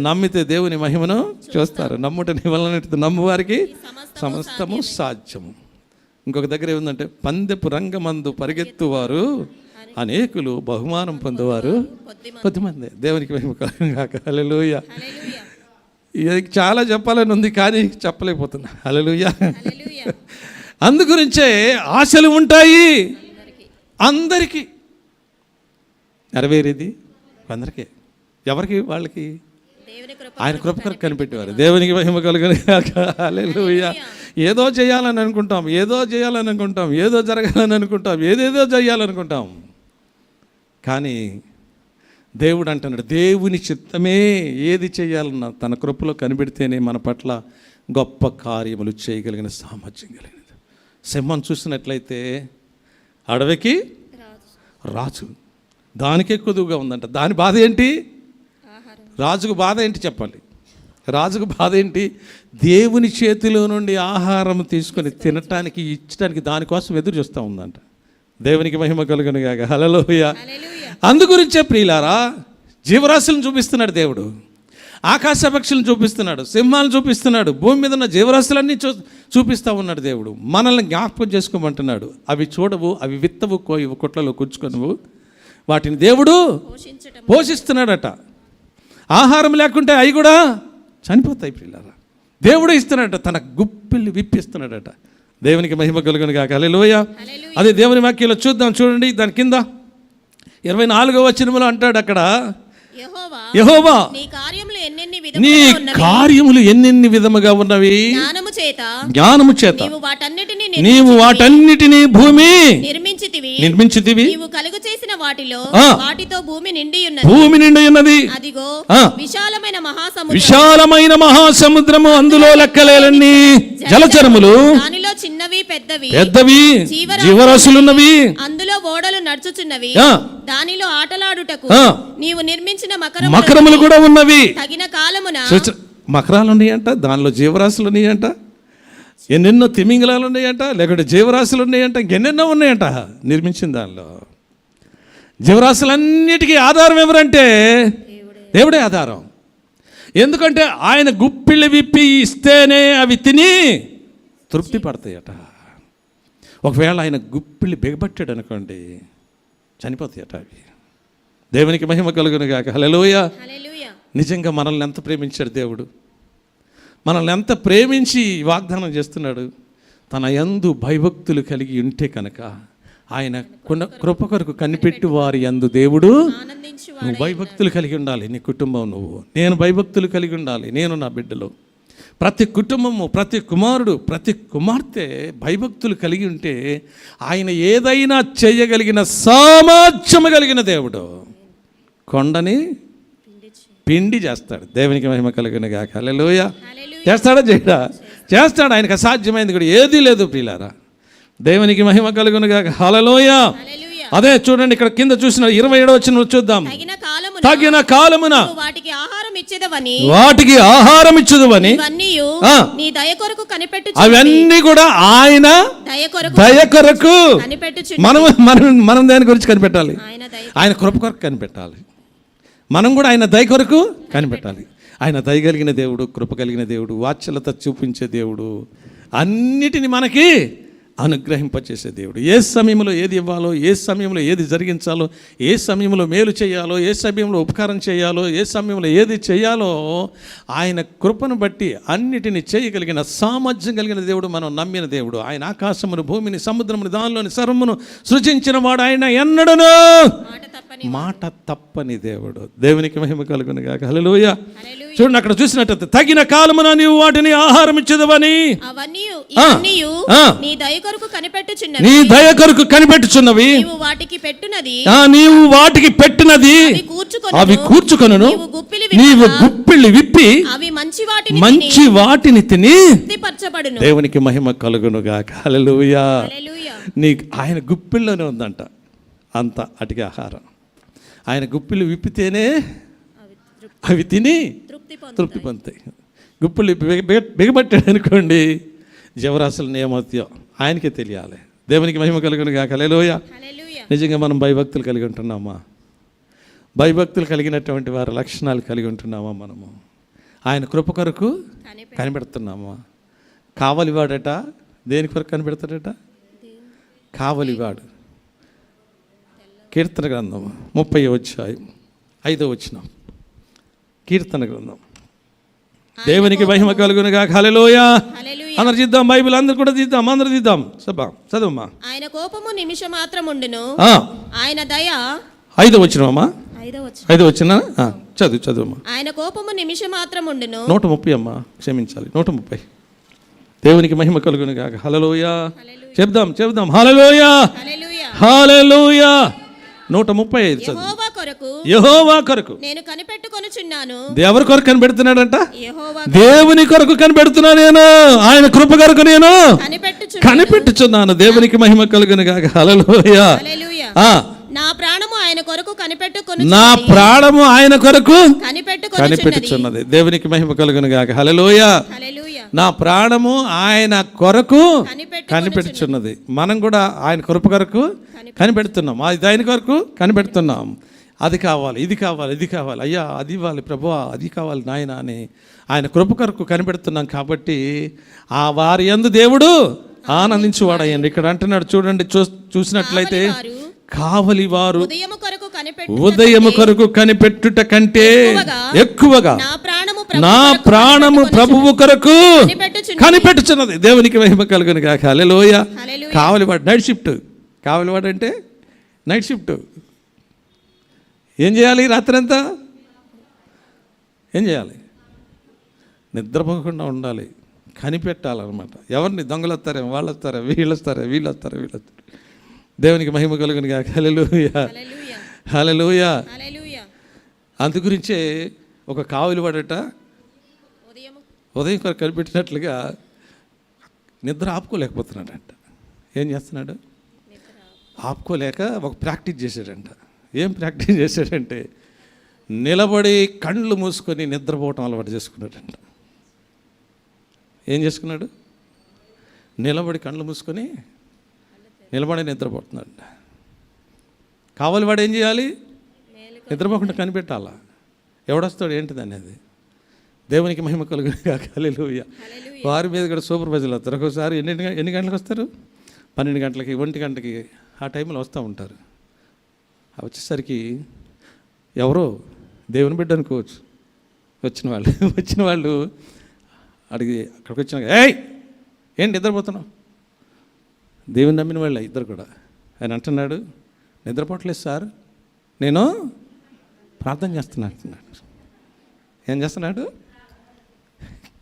నమ్మితే దేవుని మహిమను చూస్తారు. నమ్ముట నీ వలన నమ్ము వారికి సమస్తము సాధ్యము. ఇంకొక దగ్గర ఏముందంటే, పందెపు రంగమందు పరిగెత్తువారు అనేకులు, బహుమానం పొందేవారు కొద్దిమంది. దేవునికి మహిమ కలుగునుగాక. హల్లెలూయా. చాలా చెప్పాలని ఉంది కానీ చెప్పలేకపోతున్నా. హల్లెలూయా. అందుగురించే ఆశలు ఉంటాయి, అందరికీ నెరవేరేది కొందరికే. ఎవరికి? వాళ్ళకి ఆయన కృప కొరకు కనిపెట్టేవారు. దేవునికి మహిమ కలుగును గాక. హల్లెలూయా. ఏదో చేయాలని అనుకుంటాం, ఏదో చేయాలని అనుకుంటాం, ఏదో జరగాలని అనుకుంటాం, ఏదేదో చేయాలనుకుంటాం. కానీ దేవుడు అంటున్నాడు, దేవుని చిత్తమే ఏది చేయాలన్నా తన కృపలో కనిపెడితేనే మన పట్ల గొప్ప కార్యములు చేయగలిగిన సామర్థ్యం కలిగినది. సింహం చూసినట్లయితే అడవికి రాజు, దానికే కొదువుగా ఉందంట. దాని బాధ ఏంటి? రాజుకు బాధ ఏంటి చెప్పాలి? రాజుకు బాధ ఏంటి? దేవుని చేతిలో నుండి ఆహారం తీసుకొని తినటానికి, ఇచ్చటానికి, దానికోసం ఎదురు చూస్తూ ఉందంట. దేవునికి మహిమ కలుగును గాక. హల్లెలూయా. అందుగురించే ప్రియులారా, జీవరాశులను చూపిస్తున్నాడు దేవుడు, ఆకాశ పక్షులను చూపిస్తున్నాడు, సింహాలను చూపిస్తున్నాడు, భూమి మీద ఉన్న జీవరాశులన్నీ చూపిస్తూ ఉన్నాడు దేవుడు. మనల్ని జ్ఞాపకం చేసుకోమంటున్నాడు. అవి చూడవు, అవి విత్తవు, కోయవు, కొట్లలో కూర్చుకొనవు, వాటిని దేవుడు పోషిస్తున్నాడట. ఆహారం లేకుంటే అవి కూడా చనిపోతాయి ప్రియులారా. దేవుడు ఇస్తున్నాడట, తన గుప్పిల్ని విప్పిస్తున్నాడట. దేవునికి మహిమ కలుగును గాక. హల్లెలూయా. అదే దేవుని వాక్యంలో చూద్దాం, చూడండి. దాని కింద 24వ వచనంలో అంటాడు అక్కడ, యెహోవా నీ కార్యములు ఎన్నెన్ని విధముగా ఉన్నవి, జ్ఞానము చేత నీవు వాటన్నిటినీ భూమి నిర్మించితివి, కలుగు చేసిన వాటిలో వాటితో భూమి నిండి ఉన్నది. అదిగో విశాలమైన మహాసముద్రము, అందులో లెక్కలేనన్ని జలచరములు, దానిలో చిన్నవి పెద్దవి జీవరాశులున్నవి, అందులో ఓడలు నడుచుచున్నవి, దానిలో ఆటలాడుటకు నీవు నిర్మించిన మకరములు కూడా ఉన్నవి. తగిన కాలమున మకరాలు ఉన్నాయంట, దానిలో జీవరాశులు ఉన్నాయంట, ఎన్నెన్నో తిమింగలాలు ఉన్నాయంట, లేకుంటే జీవరాశులు ఉన్నాయంట, ఇంకెన్నెన్నో ఉన్నాయంట నిర్మించిన దానిలో. జీవరాశులన్నిటికీ ఆధారం ఎవరంటే దేవుడే ఆధారం. ఎందుకంటే ఆయన గుప్పిళ్ళు విప్పి ఇస్తేనే అవి తిని తృప్తి పడతాయట. ఒకవేళ ఆయన గుప్పిళ్ళు బిగబట్టాడు అనుకోండి, చనిపోతాయట అవి. దేవునికి మహిమ కలుగును గాక. హల్లెలూయా. నిజంగా మనల్ని ఎంత ప్రేమించాడు దేవుడు, మనల్ని ఎంత ప్రేమించి వాగ్దానం చేస్తున్నాడు. తన యందు భయభక్తులు కలిగి ఉంటే కనుక ఆయన కృప కొరకు కనిపెట్టి వారి యందు దేవుడు, నువ్వు భయభక్తులు కలిగి ఉండాలి, నీ కుటుంబం, నువ్వు, నేను భయభక్తులు కలిగి ఉండాలి, నేను నా బిడ్డలు, ప్రతి కుటుంబము, ప్రతి కుమారుడు, ప్రతి కుమార్తె భయభక్తులు కలిగి ఉంటే ఆయన ఏదైనా చేయగలిగిన సామర్థ్యము కలిగిన దేవుడు. కొండని పిండి చేస్తాడు. దేవునికి మహిమ కలుగును గాక. హల్లెలూయా. చేస్తాడా? చేయడా? చేస్తాడు. ఆయనకు అసాధ్యమైంది కూడా ఏదీ లేదు ప్రియులారా. దేవునికి మహిమ కలుగును గాక. హల్లెలూయా. అదే చూడండి, ఇక్కడ కింద చూసిన 27వ వచనం చూద్దాం. తగిన కాలమున వాటికి ఆహారం ఇచ్చుదువని అవన్నీ కూడా ఆయన దయ కొరకు మనం దేని గురించి కనిపెట్టాలి? ఆయన కృప కొరకు కనిపెట్టాలి. మనం కూడా ఆయన దయ కొరకు కనిపెట్టాలి. ఆయన దయ కలిగిన దేవుడు, కృప కలిగిన దేవుడు, వాత్సల్యత చూపించే దేవుడు, అన్నిటిని మనకి అనుగ్రహింపచేసే దేవుడు. ఏ సమయంలో ఏది ఇవ్వాలో, ఏ సమయంలో ఏది జరిగించాలో, ఏ సమయంలో మేలు చేయాలో, ఏ సమయంలో ఉపకారం చేయాలో, ఏ సమయంలో ఏది చేయాలో ఆయన కృపను బట్టి అన్నిటిని చేయగలిగిన సామర్థ్యం కలిగిన దేవుడు, మనం నమ్మిన దేవుడు. ఆయన ఆకాశమును, భూమిని, సముద్రమును, దానిలోని సర్వమును సృజించిన వాడు. ఆయన ఎన్నడను మాట తప్పని దేవుడు. దేవునికి మహిమ కలుగును గాక. హల్లెలూయా. చూడండి, అక్కడ చూసినట్టు తగిన కాలమున నీవు వాటిని ఆహారం ఇచ్చేదవని, నీ దయ కొరకు కనిపెట్టుచున్నవి, నీవు వాటికి పెట్టినది అవి కూర్చుకొనును, నీవు గుప్పిళ్ళు విప్పి మంచి వాటిని తిని దేవునికి మహిమ కలుగును గాక. హల్లెలూయా. నీకు ఆయన గుప్పిళ్ళలోనే ఉందంట అంత అటికి ఆహారం. ఆయన గుప్పిళ్ళు విప్పితేనే అవి తిని తృప్తి పొందుతాయి. గుప్పిళ్ళు బిగబట్టాడు అనుకోండి, జీవరాశులను ఏమవుతాయో ఆయనకే తెలియాలి. దేవునికి మహిమ కలుగును గాక. హల్లెలూయా. నిజంగా మనం భయభక్తులు కలిగి ఉంటున్నామా? భయభక్తులు కలిగినటువంటి వారి లక్షణాలు కలిగి ఉంటున్నామా? మనము ఆయన కృప కొరకు కనిపెడుతున్నామా? కావలివాడట దేని కొరకు కనిపెడతాడట? కావలివాడు. కీర్తన గ్రంథం 30వ అధ్యాయం 5వ వచనం. కీర్తన గ్రంథం దేవునికి మహిమ కలుగునుగా. హల్లెలూయా. హల్లెలూయా. అందరు తీద్దాం, బైబిల్ అందరు కూడా తీద్దాం, అందరు తీద్దాం. చదువమ్మా. ఆయన కోపము నిమిషం మాత్రం ఉండును, ఆ, ఆయన దయ 5వ వచనమమ్మా. 5వ వచనం. చదువమ్మా. ఆయన కోపము నిమిషం మాత్రం ఉండును. 130 అమ్మా, క్షమించాలి, 130. దేవునికి మహిమ కలుగునుగా. హల్లెలూయా. చెప్దాం హల్లెలూయా. హల్లెలూయా. హల్లెలూయా. 135 చదువు. యెహోవా కొరకు యెహోవా కొరకు నేను కనిపెట్టుకొనుచున్నాను. ఎవరి కొరకు కనిపెడుతున్నాడంట? యెహోవా దేవుని కొరకు కనిపెడుతున్నా నేను, ఆయన కృప కొరకు నేను కనిపెట్టుచున్నాను. కనిపెట్టుచున్నాను. దేవునికి మహిమ కలుగునుగా. హల్లెలూయా. హల్లెలూయా. ఆ, నా ప్రాణము ఆయన కొరకు నా ప్రాణము ఆయన కొరకు కనిపెట్టుకొనుచున్నది. కనిపెట్టుచున్నది. దేవునికి మహిమ కలుగునుగా. హల్లెలూయా. హల్లెలూయా. నా ప్రాణము ఆయన కొరకు కనిపెట్టుచున్నది. మనం కూడా ఆయన కృప కొరకు కనిపెడుతున్నాం. అది ఆయన కొరకు కనిపెడుతున్నాం. అది కావాలి, ఇది కావాలి, ఇది కావాలి, అయ్యా అది ఇవ్వాలి ప్రభువా, అది కావాలి నాయన అని ఆయన కృప కొరకు కనిపెడుతున్నాం. కాబట్టి ఆ వారి యందు దేవుడు ఆనందించువాడయ్యండి. ఇక్కడ అంటున్నాడు చూడండి, చూసినట్లయితే కావలి వారు ఉదయము కొరకు కనిపెట్టుట కంటే ఎక్కువగా నా ప్రాణము ప్రభువు కొరకు కనిపెట్టుచున్నది. దేవునికి మహిమ కలుగునుగా. హల్లెలూయా. కావలివాడు నైట్ షిఫ్ట్. కావలివాడు అంటే నైట్ షిఫ్ట్. ఏం చేయాలి? రాత్రంతా ఏం చేయాలి? నిద్రపోకుండా ఉండాలి, కనిపెట్టాలన్నమాట. ఎవరిని? దొంగలు వస్తారేమో, వాళ్ళు వస్తారా, వీళ్ళు వస్తారా, వీళ్ళు వస్తారు. దేవునికి మహిమ కలుగునుగా. హల్లెలూయా. హల్లెలూయా. అందు గురించే ఒక కావలివాడట ఉదయం కొరకు కనిపెట్టినట్లుగా నిద్ర ఆపుకోలేకపోతున్నాడంట. ఏం చేస్తున్నాడు? ఆపుకోలేక ఒక ప్రాక్టీస్ చేశాడంట. ఏం ప్రాక్టీస్ చేశాడంటే నిలబడి కళ్ళు మూసుకొని నిద్రపోవటం అలవాటు చేసుకున్నాడంట. ఏం చేసుకున్నాడు? నిలబడి కళ్ళు మూసుకొని నిలబడి నిద్రపోతున్నాడు. కావాలి వాడు ఏం చేయాలి? నిద్రపోకుండా కనిపెట్టాలా. ఎవడొస్తాడు ఏంటిది అనేది. దేవునికి మహిమ కలుగునుగా. హల్లెలూయా. వారి మీద కూడా సూపర్వైజర్లు వస్తారు. ఒక్కోసారి ఎన్ని గంటలకు వస్తారు? 12 గంటలకి, 1 గంటకి ఆ టైంలో వస్తూ ఉంటారు. వచ్చేసరికి ఎవరో దేవుని బిడ్డ అనుకోవచ్చు. వచ్చిన వాళ్ళు అడిగి అక్కడికి వచ్చినాక, ఏయ్ ఏంటి నిద్రపోతున్నావు? దేవుని నమ్మిన వాళ్ళ ఇద్దరు కూడా. ఆయన అంటున్నాడు, నిద్రపోవట్లేదు సార్, నేను ప్రార్థన చేస్తున్నా అంటున్నాడు. ఏం చేస్తున్నాడు?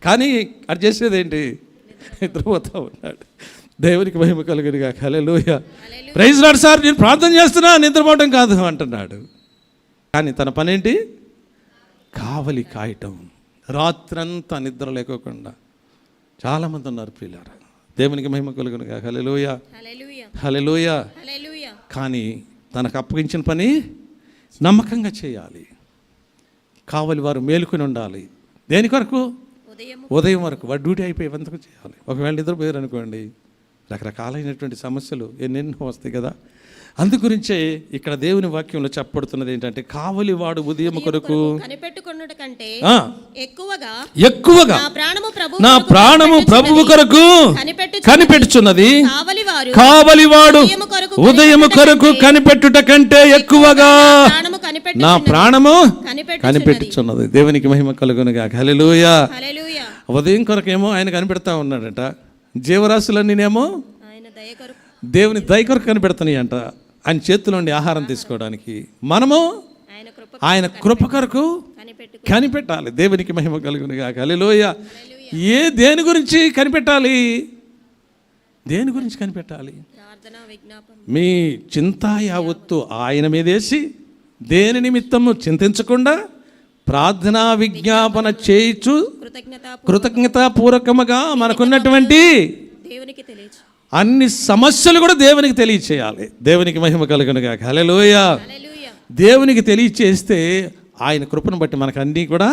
కానీ అది చేసేది ఏంటి? నిద్రపోతూ ఉన్నాడు. దేవునికి మహిమ కలుగునుగా. హల్లెలూయా. ప్రైజ్ లార్డ్ సార్, నేను ప్రార్థన చేస్తున్నా, నిద్రపోవడం కాదు అంటున్నాడు. కానీ తన పనేంటి? కావలి కాయటం. రాత్రంతా నిద్ర లేకోకుండా చాలామంది ఉన్నారు పిల్లారా. దేవునికి మహిమ కలుగునుగా. హల్లెలూయా. హల్లెలూయా. కానీ తనకు అప్పగించిన పని నమ్మకంగా చేయాలి. కావలి వారు మేలుకొని ఉండాలి. దేని కొరకు? ఉదయం వరకు. వాడు డ్యూటీ అయిపోయేంతకు చేయాలి. ఒకవేళ నిద్రపోయారు అనుకోండి, రకరకాలైనటువంటి సమస్యలు ఎన్నెన్నో వస్తాయి కదా. అందుగురించే ఇక్కడ దేవుని వాక్యంలో చెప్పబడుతున్నది ఏంటంటే, కావలి వాడు ఉదయం కొరకు కనిపెట్టుకొనుట కంటే ఎక్కువగా నా ప్రాణము ప్రభువు కొరకు కనిపెట్టుచున్నది. కావలి వాడు ఉదయం కొరకు కనిపెట్టుట కంటే ఎక్కువగా నా ప్రాణము కనిపెట్టుచున్నది. దేవునికి మహిమ కలుగునుగా. హల్లెలూయా. ఉదయం కొరకేమో ఆయన కనిపెడతా ఉన్నాడట. జీవరాశులన్నీనేమో దేవుని దయ కొరకు కనిపెడుతున్నాయి అంట. ఆయన చేతిలో నుండి ఆహారం తీసుకోవడానికి మనము ఆయన కృప కొరకు కనిపెట్టాలి. దేవునికి మహిమ కలుగునుగా. హల్లెలూయా. దేని గురించి కనిపెట్టాలి? దేని గురించి కనిపెట్టాలి? మీ చింత యావత్తు ఆయన మీదేసి దేని నిమిత్తము చింతించకుండా ప్రార్థనా విజ్ఞాపన చేయించు కృతజ్ఞతాపూర్వకముగా మనకున్నటువంటి అన్ని సమస్యలు కూడా దేవునికి తెలియచేయాలి. దేవునికి మహిమ కలుగునుగా. హల్లెలూయా. దేవునికి తెలియచేస్తే ఆయన కృపను బట్టి మనకు అన్నీ కూడా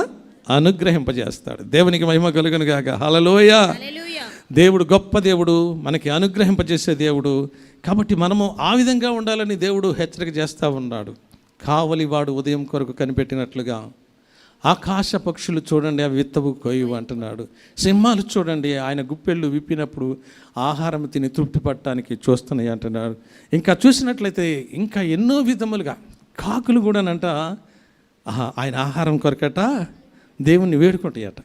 అనుగ్రహింపజేస్తాడు. దేవునికి మహిమ కలుగునుగా. హల్లెలూయా. దేవుడు గొప్ప దేవుడు, మనకి అనుగ్రహింపజేసే దేవుడు. కాబట్టి మనము ఆ విధంగా ఉండాలని దేవుడు హెచ్చరిక చేస్తూ ఉన్నాడు. కావలివాడు ఉదయం కొరకు కనిపెట్టినట్లుగా ఆకాశ పక్షులు చూడండి, అవి విత్తవు కొయ్యవు అంటున్నాడు. సింహాలు చూడండి, ఆయన గుప్పెళ్ళు విప్పినప్పుడు ఆహారం తిని తృప్తి పడటానికి చూస్తున్నాయి అంటున్నాడు. ఇంకా చూసినట్లయితే ఇంకా ఎన్నో విధములుగా కాకులు కూడానంట ఆయన ఆహారం కొరకట దేవుణ్ణి వేడుకుంటాయట.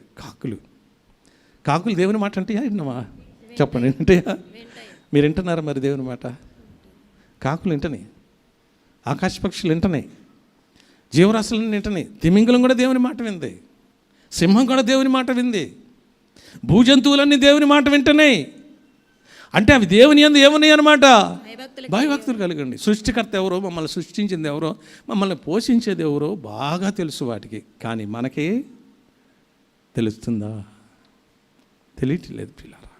కాకులు దేవుని మాట అంటే విన్నామా? చెప్పండి, వింటాయా? మీరు వింటున్నారా మరి దేవుని మాట? కాకులు వింటనాయి, ఆకాశ పక్షులు వింటనాయి, జీవరాశులను వింటనాయి, తిమింగలం కూడా దేవుని మాట వింది, సింహం కూడా దేవుని మాట వింది, భూజంతువులన్నీ దేవుని మాట వింటనాయి. అంటే అవి దేవుని యందు ఏమున్నాయి అన్నమాట? భయభక్తులు కలగండి. సృష్టికర్త ఎవరో, మమ్మల్ని సృష్టించింది ఎవరో, మమ్మల్ని పోషించేది ఎవరో బాగా తెలుసు వాటికి. కానీ మనకి తెలుస్తుందా? తెలియట్లేదు పిల్లరా.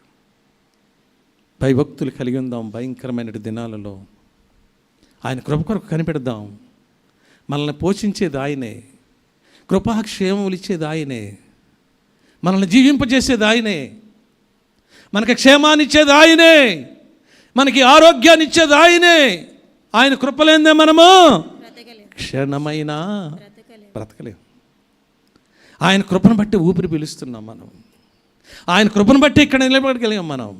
భయభక్తులు కలిగి ఉందాం. భయంకరమైన దినాలలో ఆయన కృప కొరకు కనిపెడదాం. మనల్ని పోషించేది ఆయనే, కృపాక్షేమములు ఇచ్చేది ఆయనే, మనల్ని జీవింపజేసేది ఆయనే, మనకి క్షేమాన్ని ఇచ్చేది ఆయనే, మనకి ఆరోగ్యాన్ని ఇచ్చేది ఆయనే. ఆయన కృపలేందే మనము క్షణమైనా బ్రతకలేము. ఆయన కృపను బట్టి ఊపిరి పీలుస్తున్నాం మనం. ఆయన కృపను బట్టి ఇక్కడ నిలబడగలిగాం మనం.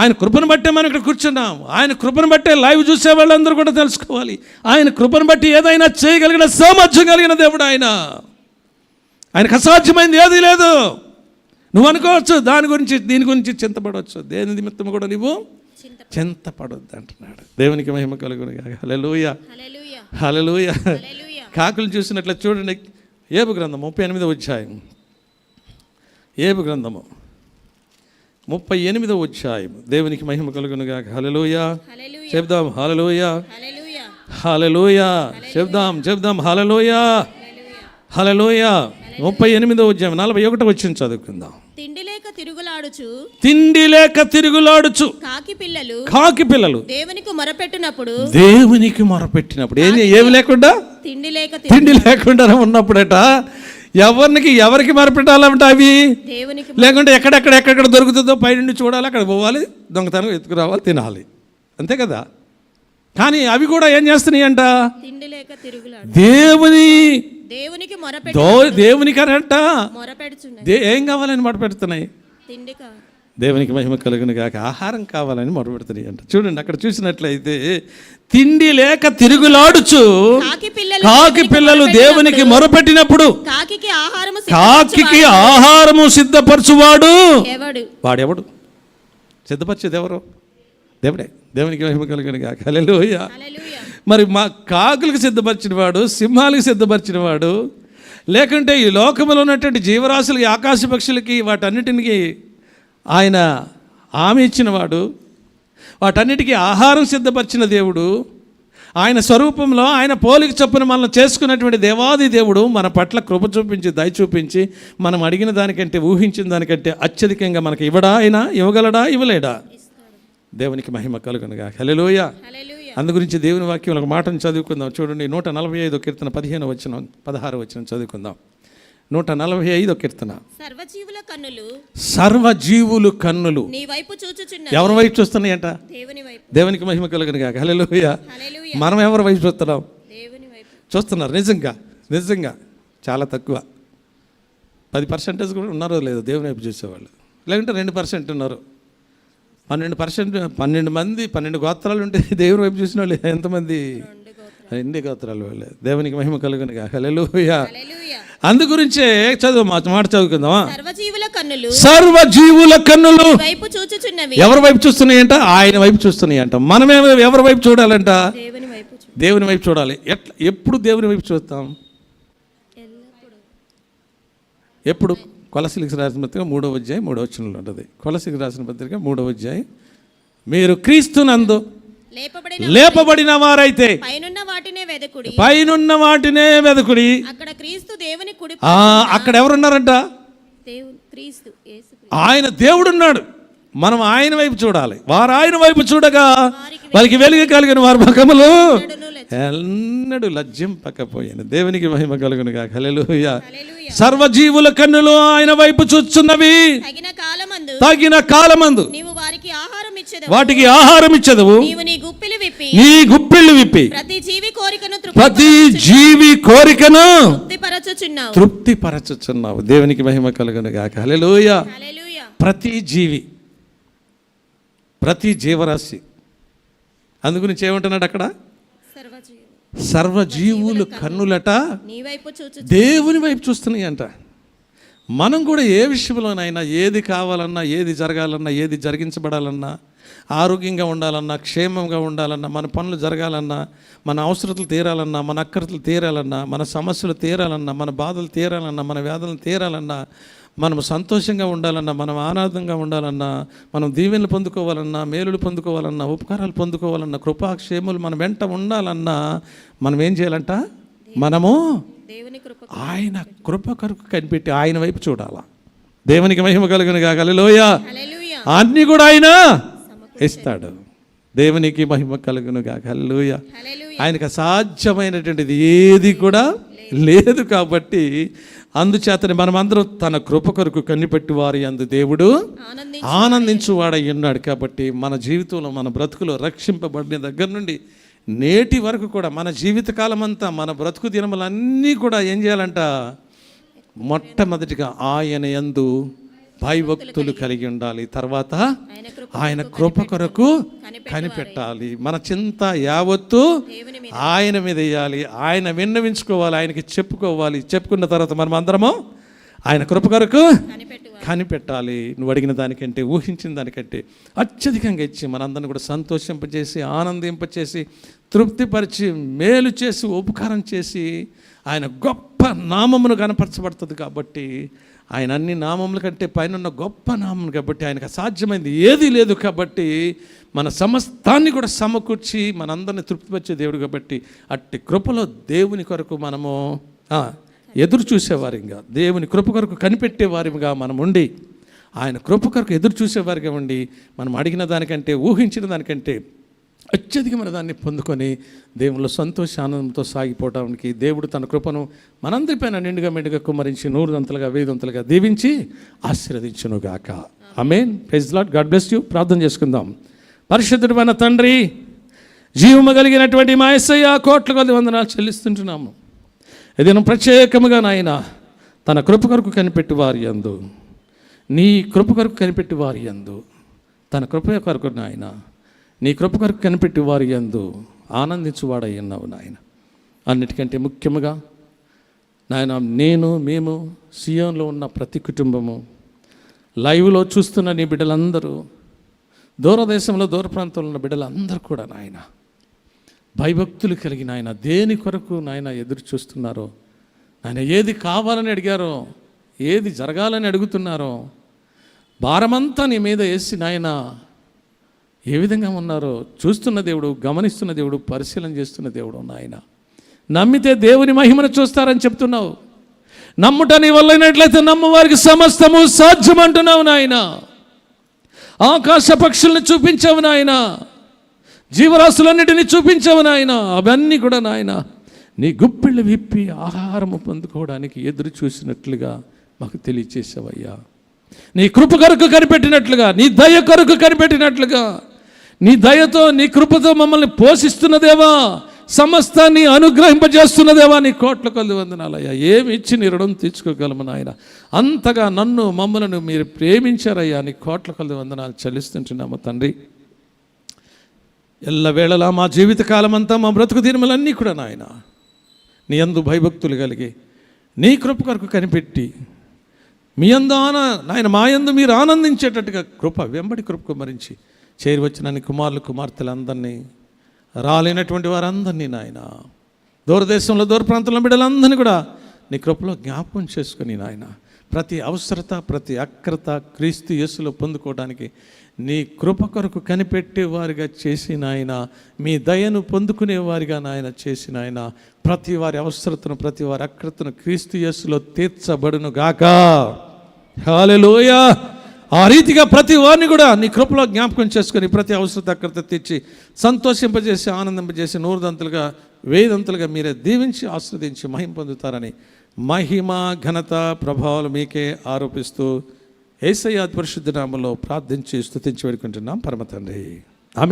ఆయన కృపను బట్టే మనం ఇక్కడ కూర్చున్నాం. ఆయన కృపను బట్టే లైవ్ చూసే వాళ్ళందరూ కూడా తెలుసుకోవాలి. ఆయన కృపను బట్టి ఏదైనా చేయగలిగిన సామర్థ్యం కలిగిన దేవుడు ఆయన. ఆయనకు అసాధ్యమైంది ఏదీ లేదు. నువ్వు అనుకోవచ్చు దీని గురించి చింతపడవచ్చు, దేని నిమిత్తం కూడా నువ్వు చింతపడొద్దు అంటున్నాడు. దేవునికి మహిమ కలుగును గాక. హల్లెలూయా, హల్లెలూయా. కాకులు చూసినట్లు చూడండి. ఏబు గ్రంథం 38వ అధ్యాయం, ఏబు గ్రంథము 38వ అధ్యాయం. దేవునికి మహిమ కలుగును గాక. హల్లెలూయా చెప్దాం, హల్లెలూయా, హల్లెలూయా చెప్దాం, హల్లెలూయా, హల్లెలూయా. 38వ అధ్యాయం 41వ వచనం చదువుకుందాం. తిండి లేక తిరుగులాడుచు కాకి పిల్లలు దేవునికి మొరపెట్టినప్పుడు ఏమి లేకుండా, తిండి లేకుండా ఉన్నప్పుడట ఎవరికి మొరపెట్టాలంట? అవి లేకుంటే ఎక్కడెక్కడ దొరుకుతుందో పైనుండి చూడాలి, అక్కడ పోవాలి, దొంగతనం ఎత్తుకురావాలి, తినాలి, అంతే కదా. కానీ అవి కూడా ఏం చేస్తున్నాయి అంట? దేవునికి అనంట ఏం కావాలని మొరపెడుతున్నాయి? దేవునికి మహిమ కలుగును గాక. ఆహారం కావాలని మొరపెడుతున్నాయి అంట. చూడండి, అక్కడ చూసినట్లయితే తిండి లేక తిరుగులాడుచు కాకి పిల్లలు దేవునికి మొరపెట్టినప్పుడు కాకి ఆహారము సిద్ధపరచువాడు వాడెవడు? సిద్ధపరిచేది ఎవరు? దేవుడే. దేవునికి మహిమ కలుగును గాక. హల్లెలూయా. మరి మా కాకులకు సిద్ధపరిచిన వాడు, సింహాలకు సిద్ధపరిచిన వాడు, లేకుంటే ఈ లోకంలో ఉన్నటువంటి జీవరాశులకి, ఆకాశ పక్షులకి, వాటన్నిటికి ఆయన హామీ ఇచ్చినవాడు, వాటన్నిటికీ ఆహారం సిద్ధపరిచిన దేవుడు, ఆయన స్వరూపంలో ఆయన పోలిక చొప్పున మనల్ని చేసుకున్నటువంటి దేవాది దేవుడు మన పట్ల కృప చూపించి, దయ చూపించి, మనం అడిగిన దానికంటే, ఊహించిన దానికంటే అత్యధికంగా మనకి ఇవ్వగలడా, ఇవ్వలేడా? దేవునికి మహిమ కలుగునుగా. హల్లెలూయా. అందుగురించి దేవుని వాక్యం ఒక మాటను చదువుకుందాం. చూడండి, 145 కీర్తన 15వ వచనం 16వ వచనం చదువుకుందాం. 145 కీర్తన. సర్వజీవులు కన్నులు ఎవరి వైపు చూస్తున్నాయంట? దేవునికి మహిమ కలుగునుగా. హల్లెలూయా. మనం ఎవరి వైపు చూస్తున్నాం? చూస్తున్నారు. నిజంగా చాలా తక్కువ. 10% కూడా ఉన్నారో లేదో దేవుని వైపు చూసేవాళ్ళు. లేకుంటే 2% ఉన్నారు. 12 మంది 12 గోత్రాలు ఉంటే దేవుని వైపు చూసిన వాళ్ళు ఎంతమంది? 2 గోత్రాలు వాళ్ళే. దేవునికి మహిమ కలుగునుగా. హల్లెలూయా. అందు గురించే మాట చదువుకుందామా? సర్వజీవుల కన్నులు ఎవరి వైపు చూస్తున్నాయంట? ఆయన వైపు చూస్తున్నాయంట. మనమేమో ఎవరి వైపు చూడాలంట? దేవుని వైపు చూడాలి. ఎప్పుడు దేవుని వైపు చూస్తాం? ఎప్పుడు? కొలసీలకు రాసిన పత్రిక 3వ అధ్యాయం 3వ వచనంలో ఉంటుంది. కొలసీలకు రాసిన పత్రిక 3వ అధ్యాయం, మీరు క్రీస్తునందు లేపబడిన వారైతే పైనున్న వాటినే వెదకుడి. అక్కడ ఎవరున్నారంట? ఆయన దేవుడున్నాడు. మనం ఆయన వైపు చూడాలి. వారు ఆయన వైపు చూడగా వారికి వెలుగు కలిగిన వారి ముఖములు ఎన్నడూ లజ్జింపకపోయాను. దేవునికి మహిమ కలుగునుగా. హల్లెలూయా. సర్వజీవుల కన్నులు ఆయన వైపు చూస్తున్నవి. తగిన కాలమందు వాటికి ఆహారం ఇచ్చెదవు. నీ గుప్పిళ్ళు విప్పి ప్రతి జీవి కోరికను తృప్తిపరచుచున్నావు. దేవునికి మహిమ కలుగునుగా. హల్లెలూయా. ప్రతి జీవి, ప్రతి జీవరాశి. అందుగురించి ఏమంటున్నాడు అక్కడ? సర్వజీవులు కన్నులట దేవుని వైపు చూస్తున్నాయి అంట. మనం కూడా ఏ విషయంలోనైనా ఏది కావాలన్నా, ఏది జరగాలన్నా, ఏది జరిగించబడాలన్నా, ఆరోగ్యంగా ఉండాలన్నా, క్షేమంగా ఉండాలన్నా, మన పనులు జరగాలన్నా, మన అవసరతలు తీరాలన్నా, మన అక్కరతలు తీరాలన్నా, మన సమస్యలు తీరాలన్నా, మన బాధలు తీరాలన్నా, మన వేదనలు తీరాలన్నా, మనం సంతోషంగా ఉండాలన్నా, మనం ఆనందంగా ఉండాలన్నా, మనం దీవెనలు పొందుకోవాలన్నా, మేలులు పొందుకోవాలన్నా, ఉపకారాలు పొందుకోవాలన్నా, కృపాక్షేములు మన వెంట ఉండాలన్నా మనం ఏం చేయాలంట? మనము ఆయన కృప కొరకు కనిపెట్టి ఆయన వైపు చూడాలా. దేవునికి మహిమ కలుగును గాక. హల్లెలూయా. అన్నీ కూడా ఆయన ఇస్తాడు. దేవునికి మహిమ కలుగును గాక. హల్లెలూయా. ఆయనకు అసాధ్యమైనటువంటిది ఏది కూడా లేదు. కాబట్టి అందుచేతనే మనమందరం తన కృప కొరకు కనిపెట్టి వారి యందు దేవుడు ఆనందించువాడై ఉన్నాడు. కాబట్టి మన జీవితంలో, మన బ్రతుకులో రక్షింపబడిన దగ్గర నుండి నేటి వరకు కూడా మన జీవితకాలం అంతా, మన బ్రతుకు దినములన్నీ కూడా ఏం చేయాలంట? మొట్టమొదటిగా ఆయన యందు భయభక్తులు కలిగి ఉండాలి. తర్వాత ఆయన కృప కొరకు కనిపెట్టాలి. మన చింత యావత్తు ఆయన మీద వేయాలి. ఆయన విన్నవించుకోవాలి, ఆయనకి చెప్పుకోవాలి. చెప్పుకున్న తర్వాత మనం అందరము ఆయన కృప కొరకు కనిపెట్టాలి. నువ్వు అడిగిన దానికంటే, ఊహించిన దానికంటే అత్యధికంగా ఇచ్చి మనందరిని కూడా సంతోషింపచేసి, ఆనందింపచేసి, తృప్తిపరిచి, మేలు చేసి, ఉపకారం చేసి ఆయన గొప్ప నామమును కనపరచబడుతుంది. కాబట్టి ఆయన అన్ని నామముల కంటే పైన ఉన్న గొప్ప నామం కాబట్టి ఆయనకు అసాధ్యమైంది ఏదీ లేదు. కాబట్టి మన సమస్తాన్ని కూడా సమకూర్చి మనందరిని తృప్తిపరిచే దేవుడు. కాబట్టి అట్టి కృపలో దేవుని కొరకు మనము ఎదురు చూసేవారిగా, దేవుని కృప కొరకు కనిపెట్టేవారిగా మనం ఉండి, ఆయన కృప కొరకు ఎదురు చూసేవారిగా ఉండి, మనం అడిగిన దానికంటే, ఊహించిన దానికంటే అత్యధికమైన దాన్ని పొందుకొని దేవునిలో సంతోష ఆనందంతో సాగిపోవడానికి దేవుడు తన కృపను మనందరిపైన నిండుగా మెండుగా కుమ్మరించి 100 1000 దీవించి ఆశీర్వదించునుగాక. Amen. Praise the Lord. God bless you. ప్రార్థన చేసుకుందాం. పరిశుద్ధుడైన తండ్రి, జీవము కలిగినటువంటి మా యేసయ్య, కోట్ల కొద్ది వందనాలు చెల్లిస్తుంటున్నాము. ఏదైనా ప్రత్యేకముగా నాయన తన కృప కొరకు కనిపెట్టి వారి యందు, నీ కృప కొరకు కనిపెట్టి వారి యందు, తన కృప కొరకు నాయన నీ కృప కొరకు కనిపెట్టి వారి యందు ఆనందించువాడై ఉన్నావు నాయన. అన్నిటికంటే ముఖ్యముగా నాయన మేము సియోన్లో ఉన్న ప్రతి కుటుంబము, లైవ్లో చూస్తున్న నీ బిడ్డలందరూ, దూరదేశంలో, దూర ప్రాంతంలో ఉన్న బిడ్డలందరూ కూడా నాయన భయభక్తులు కలిగిన ఆయన దేని కొరకు నాయన ఎదురు చూస్తున్నారో, ఆయన ఏది కావాలని అడిగారో, ఏది జరగాలని అడుగుతున్నారో, భారమంతా నీ మీద వేసి నాయన ఏ విధంగా ఉన్నారో చూస్తున్న దేవుడు, గమనిస్తున్న దేవుడు, పరిశీలన చేస్తున్న దేవుడు నాయన. నమ్మితే దేవుని మహిమను చూస్తారని చెప్తున్నావు. నమ్ముట నీ వల్లైనట్లయితే నమ్మవారికి సమస్తము సాధ్యం అంటున్నావు నాయన. ఆకాశ పక్షుల్ని చూపించావు నాయన, జీవరాశులన్నిటినీ చూపించావు నాయన. అవన్నీ కూడా నాయన నీ గుప్పిళ్ళు విప్పి ఆహారము పొందుకోవడానికి ఎదురు చూసినట్లుగా మాకు తెలియచేసావయ్యా. నీ కృప కొరకు కనిపెట్టినట్లుగా, నీ దయ కొరకు కనిపెట్టినట్లుగా, నీ దయతో, నీ కృపతో మమ్మల్ని పోషిస్తున్న దేవా, సమస్తాన్ని అనుగ్రహింపజేస్తున్న దేవా, నీ కోట్ల కొద్ది వందనాలయ్యా. ఏమి ఇచ్చి నీ రుణం తీర్చుకోగలము నాయన. అంతగా నన్ను, మమ్మలను మీరు ప్రేమించారయ్యా. నీ కోట్ల కొద్ది వందనాలు చెల్లిస్తుంటున్నాము తండ్రి. ఎల్లవేళలా మా జీవితకాలం అంతా, మా బ్రతుకు దినములన్నీ కూడా నాయన నీ యందు భయభక్తులు కలిగి, నీ కృప కొరకు కనిపెట్టి, మీ యందు నాయన మా యందు మీరు ఆనందించేటట్టుగా కృప వెంబడి కృప కుమ్మరించి చేరి వచ్చిన నీ కుమారులు, కుమార్తెలందరినీ, రాలేనటువంటి వారందరినీ నాయన, దూరదేశంలో, దూర ప్రాంతంలో బిడ్డలందరినీ కూడా నీ కృపలో జ్ఞాపకం చేసుకుని నాయన ప్రతి అవసరత, ప్రతి అక్రత క్రీస్తు యేసులో పొందుకోవడానికి నీ కృప కొరకు కనిపెట్టేవారిగా చేసిన ఆయన, మీ దయను పొందుకునేవారిగా నాయన చేసిన ఆయన, ప్రతి వారి అవసరతను, ప్రతి వారి అక్రతను క్రీస్తు యేసులో తీర్చబడును గాక. హల్లెలూయా. ఆ రీతిగా ప్రతి వారిని కూడా నీ కృపలో జ్ఞాపకం చేసుకొని ప్రతి అవసరత, అక్రత తీర్చి సంతోషింపజేసి, ఆనందింపజేసి 100 1000 మీరే దీవించి ఆస్వాదించి మహిమ పొందుతారని మహిమ, ఘనత, ప్రభావాలు మీకే ఆరోపిస్తూ యేసయ్య పరిశుద్ధ నామములో ప్రార్థించి స్తుతించి వేడుకుంటున్నాం పరమ తండ్రి. ఆమేన్.